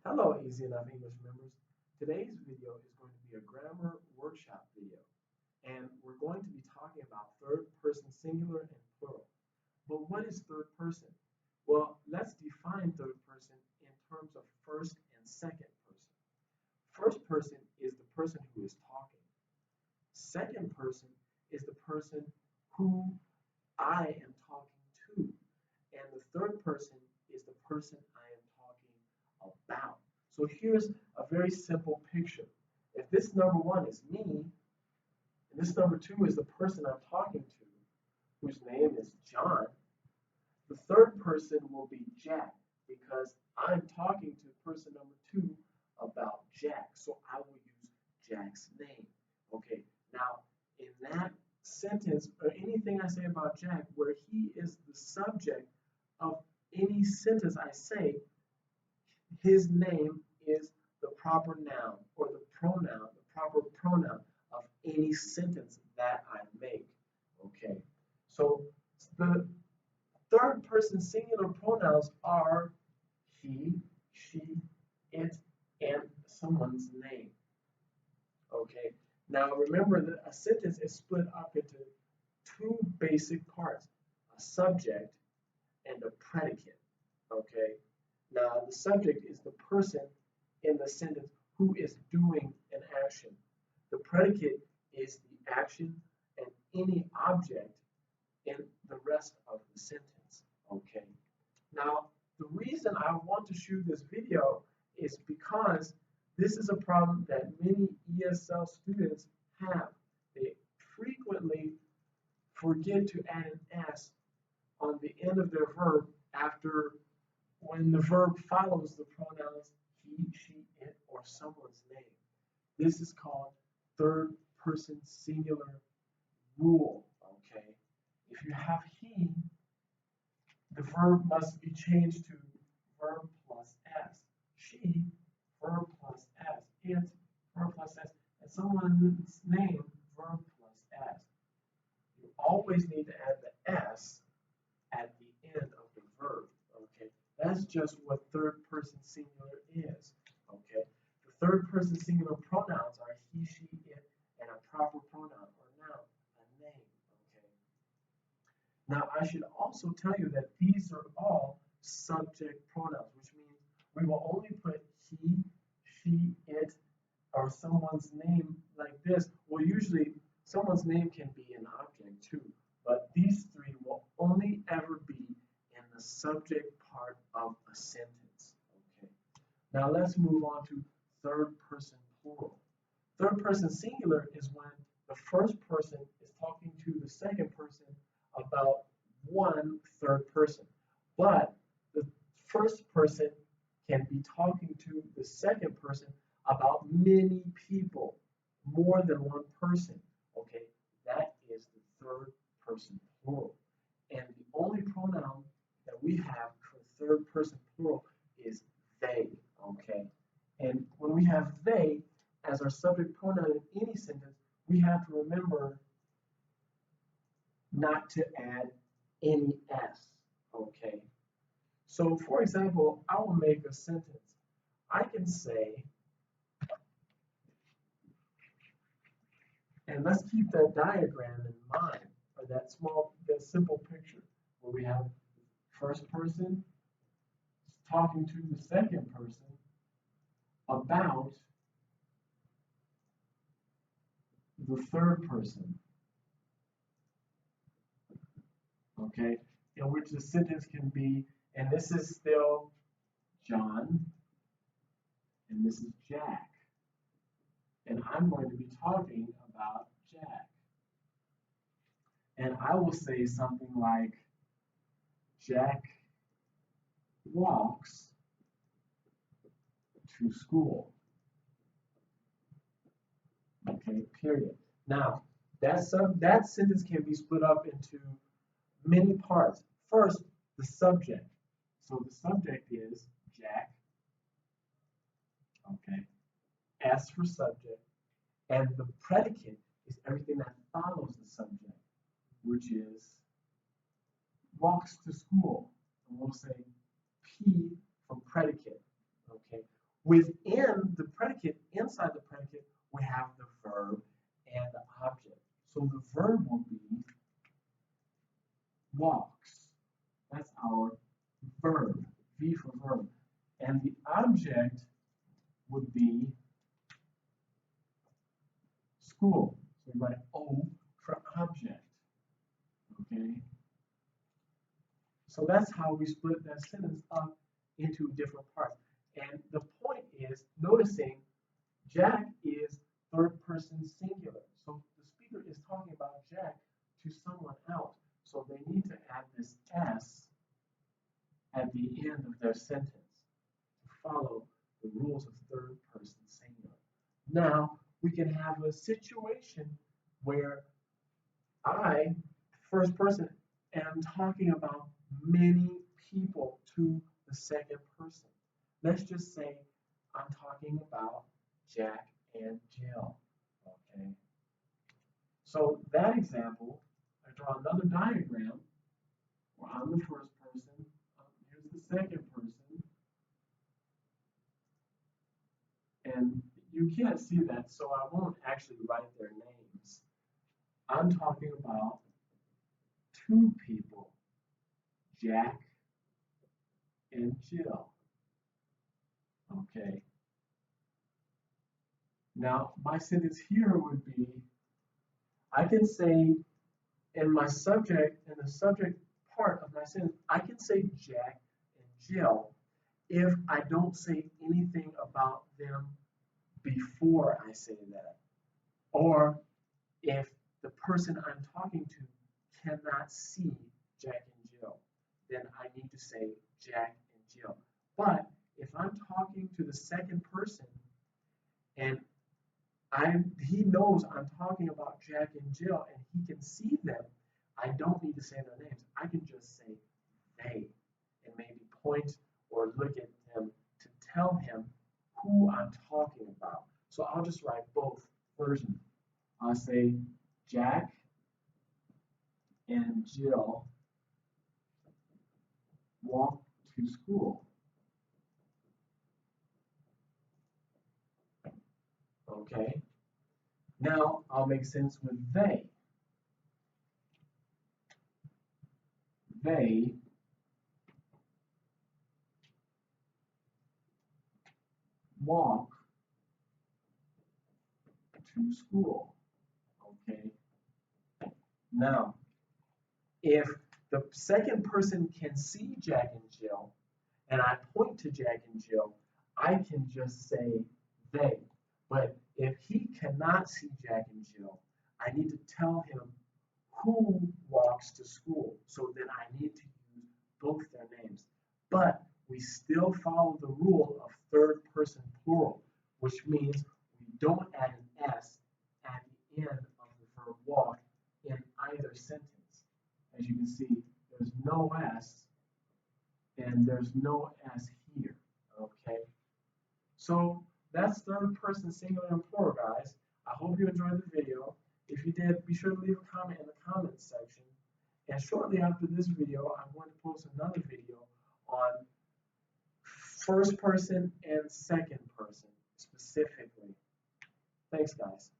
Hello, Easy Enough English members. Today's video is going to be a grammar workshop video, and we're going to be talking about third person singular and plural. But what is third person? Well, let's define third person in terms of first and second person. First person is the person who is talking. Second person is the person who I am talking to. And the third person is the person I am talking about. So here's a very simple picture. If this number one is me, and this number two is the person I'm talking to, whose name is John, the third person will be Jack because I'm talking to person number two about Jack. So I will use Jack's name. Okay, now in that sentence or anything I say about Jack where he is the subject of any sentence I say, his name is the proper noun or the proper pronoun of any sentence that I make. Okay, so the third person singular pronouns are he, she, it, and someone's name. Okay, now remember that a sentence is split up into two basic parts, a subject and a predicate. Okay, now the subject is the person in the sentence who is doing an action. The predicate is the action and any object in the rest of the sentence. Okay, now the reason I want to shoot this video is because this is a problem that many ESL students have. They frequently forget to add an S on the end of their verb after when the verb follows the pronouns he, she, it, or someone's name. This is called third person singular rule. Okay, if you have he, the verb must be changed to verb plus s. She, verb plus s. It, verb plus s. And someone's name, verb plus s. You always need to add the s at the end of the verb. Okay, that's just what third person singular is. Okay, the third person singular pronouns are he, she, it, and a proper pronoun or noun, a name. Okay. Now I should also tell you that these are all subject pronouns, which means we will only put he, she, it, or someone's name like this. Well, usually someone's name can be an object too, but these three will only ever be in the subject part of a sentence. Okay. Now let's move on to third person plural. Third person singular is when the first person is talking to the second person about one third person, but the first person can be talking to the second person about many people, more than one person. Okay, that is the third person plural. And the only pronoun that we have for third person plural is they. Okay, and when we have they as our subject pronoun in any sentence, we have to remember not to add any s. Okay, so for example, I will make a sentence. I can say, and let's keep that diagram in mind, or that simple picture where we have first person talking to the second person about the third person. Okay, in which the sentence can be, and this is still John, and this is Jack, and I'm going to be talking about Jack. And I will say something like, Jack walks to school. Okay, period. Now, that sentence can be split up into many parts. First, the subject. So the subject is Jack. Okay, S for subject. And the predicate is everything that follows the subject, which is walks to school. And we'll say P for predicate. Okay, Within the predicate, inside the predicate, we have the verb and the object. So the verb will be walks. That's our verb, V for verb. And the object would be school. So we write O for object. Okay? So that's how we split that sentence up into different parts. And the point is noticing Jack is third person singular. So the speaker is talking about Jack to someone else. So they need to add this S at the end of their sentence to follow the rules of third person singular. Now we can have a situation where I, first person, am talking about many people to the second person. Let's just say I'm talking about Jack and Jill. Okay. So that example, I draw another diagram where I'm the first person. Here's the second person. And you can't see that, so I won't actually write their names. I'm talking about two people, Jack and Jill. Okay. Now, my sentence here would be, I can say in my subject, in the subject part of my sentence, I can say Jack and Jill if I don't say anything about them before I say that. Or if the person I'm talking to cannot see Jack and Jill, then I need to say Jack and Jill. But if I'm talking to the second person and he knows I'm talking about Jack and Jill and he can see them, I don't need to say their names. I can just say they and maybe point or look at them to tell him who I'm talking about. So I'll just write both versions. I'll say Jack and Jill walk to school. Okay. Now I'll make sense with they. They walk to school. Okay. Now, if the second person can see Jack and Jill, and I point to Jack and Jill, I can just say they. But if he cannot see Jack and Jill, I need to tell him who walks to school. So then I need to use both their names. But we still follow the rule of third person plural, which means we don't add an S at the end of the verb walk in either sentence. As you can see, there's no S and there's no S here. Okay. So that's third person singular and plural, guys. I hope you enjoyed the video. If you did, be sure to leave a comment in the comments section. And shortly after this video, I'm going to post another video on first person and second person specifically. Thanks, guys.